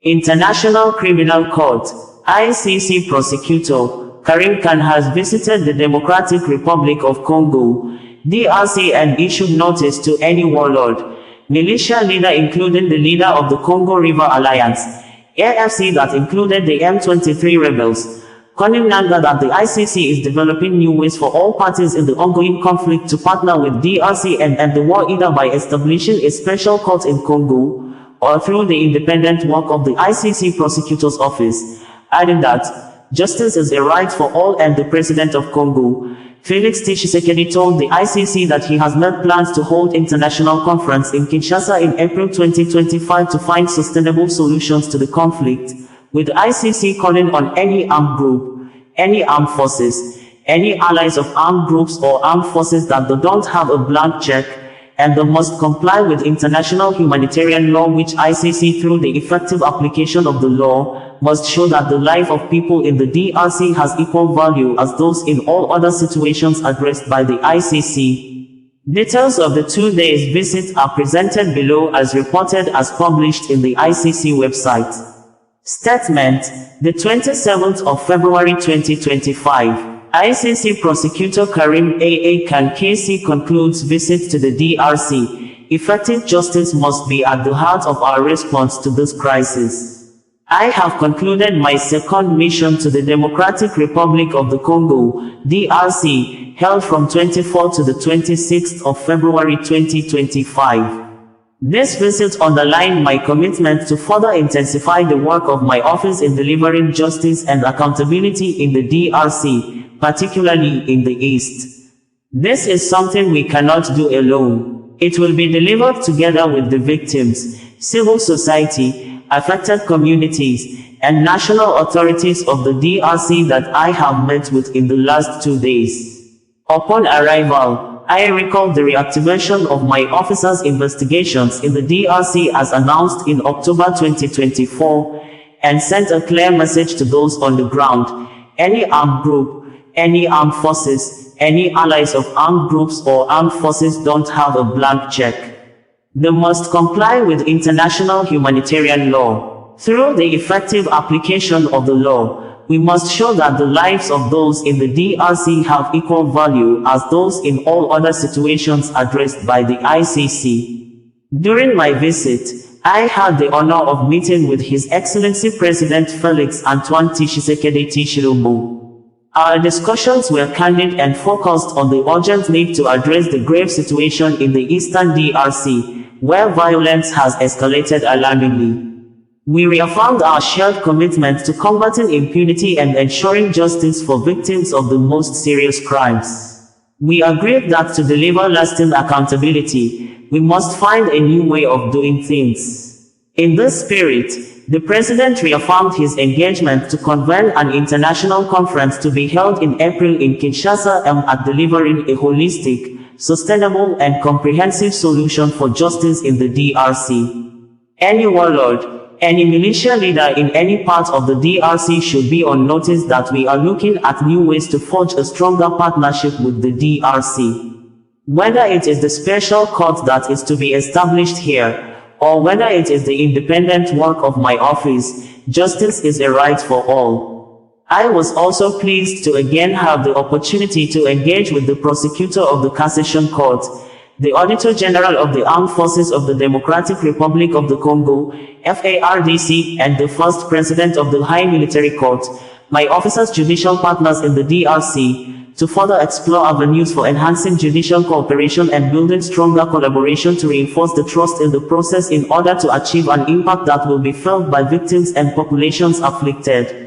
International Criminal Court, ICC Prosecutor, Karim Khan has visited the Democratic Republic of Congo, DRC, and issued notice to any warlord, militia leader including the leader of the Congo River Alliance, AFC, that included the M23 rebels, Corneille Nangaa, that the ICC is developing new ways for all parties in the ongoing conflict to partner with DRC and end the war, either by establishing a special court in Congo or through the independent work of the ICC Prosecutor's Office, adding that justice is a right for all, and the President of Congo, Felix Tshisekedi, told the ICC that he has made plans to hold international conference in Kinshasa in April 2025 to find sustainable solutions to the conflict, with ICC calling on any armed group, any armed forces, any allies of armed groups or armed forces that they don't have a blank check, and they must comply with international humanitarian law, which ICC, through the effective application of the law, must show that the life of people in the DRC has equal value as those in all other situations addressed by the ICC. Details of the 2 days visit are presented below as reported as published in the ICC website. Statement: the 27th of February 2025. ICC Prosecutor Karim Khan KC concludes visit to the DRC. Effective justice must be at the heart of our response to this crisis. I have concluded my second mission to the Democratic Republic of the Congo, DRC, held from 24 to the 26th of February 2025. This visit underlined my commitment to further intensify the work of my office in delivering justice and accountability in the DRC, particularly in the East. This is something we cannot do alone. It will be delivered together with the victims, civil society, affected communities, and national authorities of the DRC that I have met with in the last 2 days. Upon arrival, I recalled the reactivation of my officers' investigations in the DRC as announced in October 2024, and sent a clear message to those on the ground: any armed group, any armed forces, any allies of armed groups or armed forces don't have a blank check. They must comply with international humanitarian law. Through the effective application of the law, we must show that the lives of those in the DRC have equal value as those in all other situations addressed by the ICC. During my visit, I had the honor of meeting with His Excellency President Felix Tshisekedi Tshilombo. Our discussions were candid and focused on the urgent need to address the grave situation in the eastern DRC, where violence has escalated alarmingly. We reaffirmed our shared commitment to combating impunity and ensuring justice for victims of the most serious crimes. We agreed that to deliver lasting accountability, we must find a new way of doing things. In this spirit, the President reaffirmed his engagement to convene an international conference to be held in April in Kinshasa aimed at delivering a holistic, sustainable and comprehensive solution for justice in the DRC. Any warlord, any militia leader in any part of the DRC should be on notice that we are looking at new ways to forge a stronger partnership with the DRC. Whether it is the special court that is to be established here, or whether it is the independent work of my office, justice is a right for all. I was also pleased to again have the opportunity to engage with the prosecutor of the Cassation Court, the Auditor General of the Armed Forces of the Democratic Republic of the Congo, FARDC, and the First President of the High Military Court, my officers' judicial partners in the DRC, to further explore avenues for enhancing judicial cooperation and building stronger collaboration to reinforce the trust in the process in order to achieve an impact that will be felt by victims and populations afflicted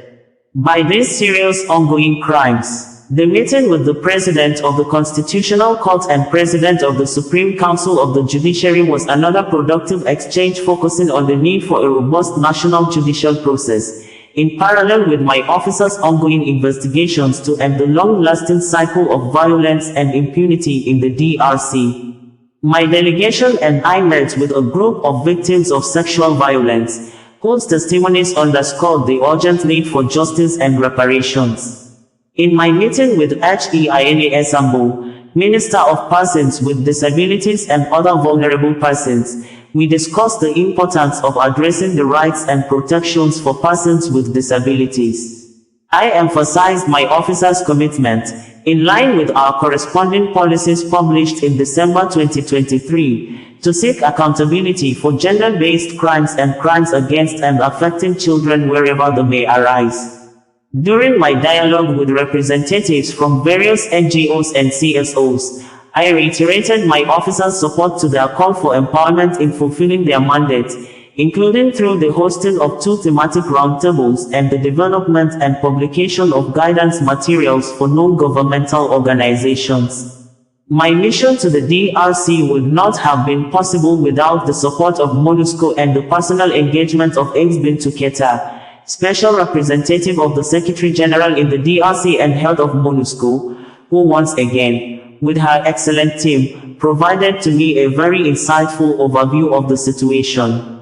by these serious ongoing crimes. The meeting with the President of the Constitutional Court and President of the Supreme Council of the Judiciary was another productive exchange focusing on the need for a robust national judicial process, in parallel with my officers' ongoing investigations to end the long-lasting cycle of violence and impunity in the DRC. My delegation and I met with a group of victims of sexual violence, whose testimonies underscored the urgent need for justice and reparations. In my meeting with Heine Sambo, Minister of Persons with Disabilities and Other Vulnerable Persons, we discussed the importance of addressing the rights and protections for persons with disabilities. I emphasized my office's commitment, in line with our corresponding policies published in December 2023, to seek accountability for gender-based crimes and crimes against and affecting children wherever they may arise. During my dialogue with representatives from various NGOs and CSOs, I reiterated my officers' support to their call for empowerment in fulfilling their mandate, including through the hosting of 2 thematic roundtables and the development and publication of guidance materials for non-governmental organizations. My mission to the DRC would not have been possible without the support of MONUSCO and the personal engagement of Aix Bintou Keita, Special Representative of the Secretary General in the DRC and head of MONUSCO, who once again, with her excellent team, provided to me a very insightful overview of the situation.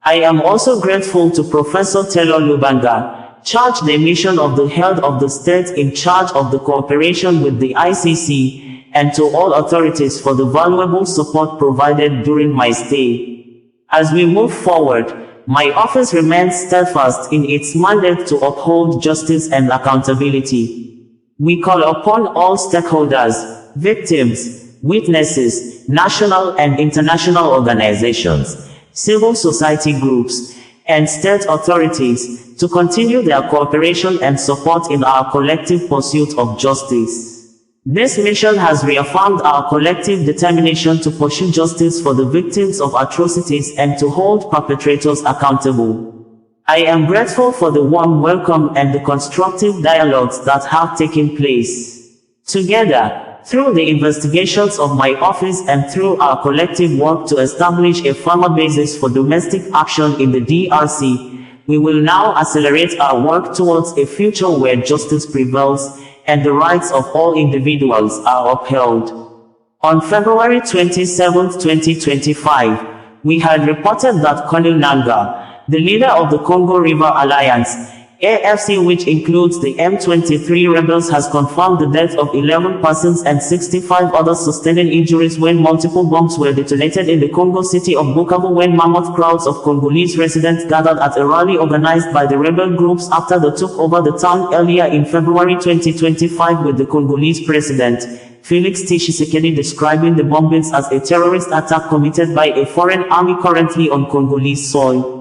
I am also grateful to Professor Taylor Lubanga, Charge de Mission of the Head of the State in charge of the cooperation with the ICC, and to all authorities for the valuable support provided during my stay. As we move forward, my office remains steadfast in its mandate to uphold justice and accountability. We call upon all stakeholders, victims, witnesses, national and international organizations, civil society groups, and state authorities to continue their cooperation and support in our collective pursuit of justice. This mission has reaffirmed our collective determination to pursue justice for the victims of atrocities and to hold perpetrators accountable. I am grateful for the warm welcome and the constructive dialogues that have taken place. Together, through the investigations of my office and through our collective work to establish a firmer basis for domestic action in the DRC, we will now accelerate our work towards a future where justice prevails and the rights of all individuals are upheld. On February 27, 2025, we had reported that Corneille Nangaa, the leader of the Congo River Alliance, AFC, which includes the M23 rebels, has confirmed the death of 11 persons and 65 others sustaining injuries when multiple bombs were detonated in the Congo city of Bukavu when mammoth crowds of Congolese residents gathered at a rally organized by the rebel groups after they took over the town earlier in February 2025, with the Congolese president, Felix Tshisekedi, describing the bombings as a terrorist attack committed by a foreign army currently on Congolese soil.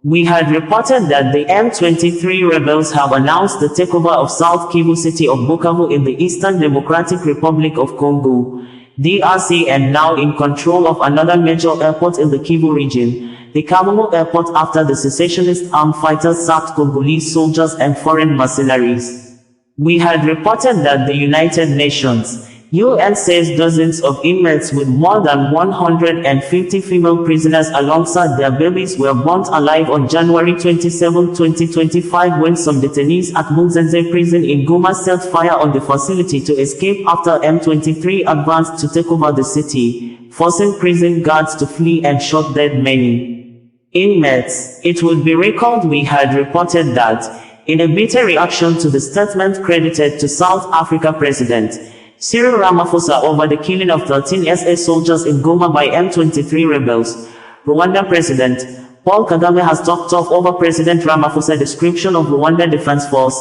We had reported that the M23 rebels have announced the takeover of South Kivu city of Bukavu in the Eastern Democratic Republic of Congo, DRC, and now in control of another major airport in the Kivu region, the Kamumo airport, after the secessionist armed fighters sacked Congolese soldiers and foreign mercenaries. We had reported that the United Nations, UN, says dozens of inmates with more than 150 female prisoners alongside their babies were burnt alive on January 27, 2025 when some detainees at Munzenze prison in Goma set fire on the facility to escape after M23 advanced to take over the city, forcing prison guards to flee and shot dead many inmates. It would be recalled we had reported that, in a bitter reaction to the statement credited to South Africa President Cyril Ramaphosa over the killing of 13 SA soldiers in Goma by M23 rebels, Rwanda President Paul Kagame has talked off over President Ramaphosa's description of Rwanda Defense Force,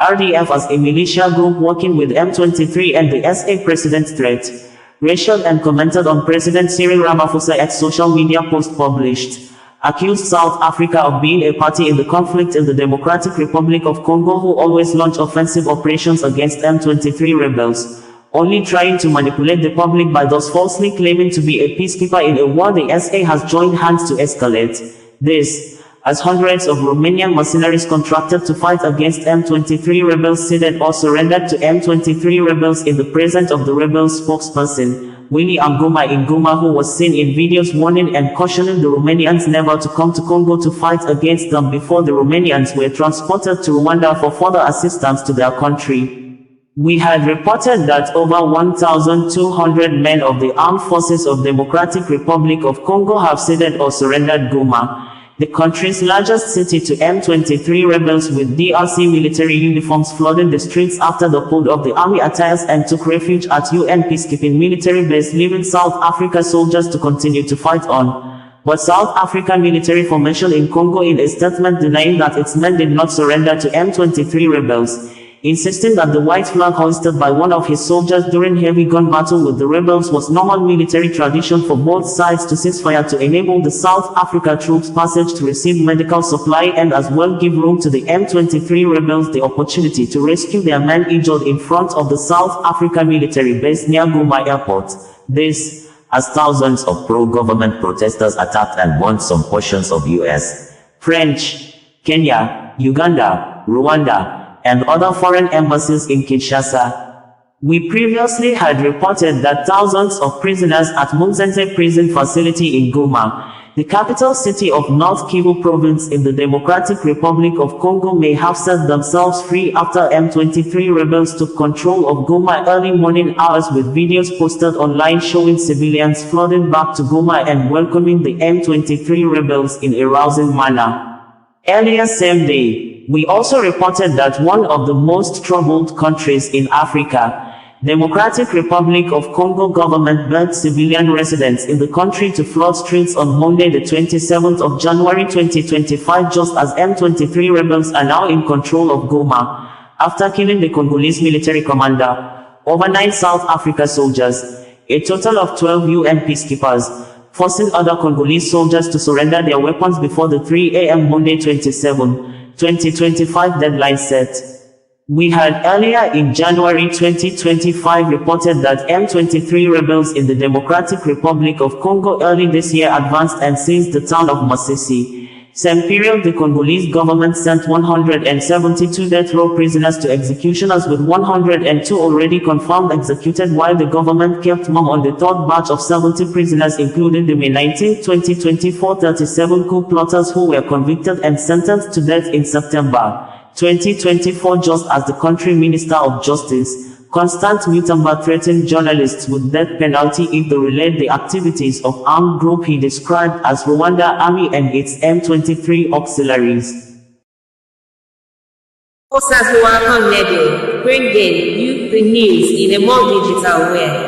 RDF, as a militia group working with M23 and the SA president's threat, racial, and commented on President Cyril Ramaphosa's social media post published, accused South Africa of being a party in the conflict in the Democratic Republic of Congo, who always launch offensive operations against M23 rebels, only trying to manipulate the public by thus falsely claiming to be a peacekeeper in a war the SA has joined hands to escalate. This, as hundreds of Romanian mercenaries contracted to fight against M23 rebels ceded or surrendered to M23 rebels in the presence of the rebels' spokesperson, Willy Ngoma, who was seen in videos warning and cautioning the Romanians never to come to Congo to fight against them before the Romanians were transported to Rwanda for further assistance to their country. We had reported that over 1,200 men of the Armed Forces of Democratic Republic of Congo have ceded or surrendered Goma, the country's largest city, to M23 rebels, with DRC military uniforms flooding the streets after they pulled off the army attires and took refuge at UN peacekeeping military base, leaving South Africa soldiers to continue to fight on. But South African military formation in Congo in a statement denying that its men did not surrender to M23 rebels, insisting that the white flag hoisted by one of his soldiers during heavy gun battle with the rebels was normal military tradition for both sides to cease fire to enable the South Africa troops passage to receive medical supply and as well give room to the M23 rebels the opportunity to rescue their men injured in front of the South Africa military base near Goma Airport. This, as thousands of pro-government protesters attacked and burned some portions of US, French, Kenya, Uganda, Rwanda, and other foreign embassies in Kinshasa. We previously had reported that thousands of prisoners at Munzenze prison facility in Goma, the capital city of North Kivu province in the Democratic Republic of Congo, may have set themselves free after M23 rebels took control of Goma early morning hours, with videos posted online showing civilians flooding back to Goma and welcoming the M23 rebels in a rousing manner. Earlier same day, we also reported that one of the most troubled countries in Africa, Democratic Republic of Congo government begged civilian residents in the country to flood streets on Monday the 27th of January 2025 just as M23 rebels are now in control of Goma, after killing the Congolese military commander, over 9 South Africa soldiers, a total of 12 UN peacekeepers, forcing other Congolese soldiers to surrender their weapons before the 3 a.m. Monday 2025 deadline set. We had earlier in January 2025 reported that M23 rebels in the Democratic Republic of Congo early this year advanced and seized the town of Masisi. Same period, the Congolese government sent 172 death row prisoners to executioners, with 102 already confirmed executed, while the government kept mum on the third batch of 70 prisoners, including the May 19, 2024 37 coup plotters who were convicted and sentenced to death in September 2024, just as the country Minister of Justice, Constant Mutamba, threatened journalists with death penalty if they relayed the activities of armed group he described as Rwanda Army and its M23 auxiliaries. Bringing you the news in a more digital way.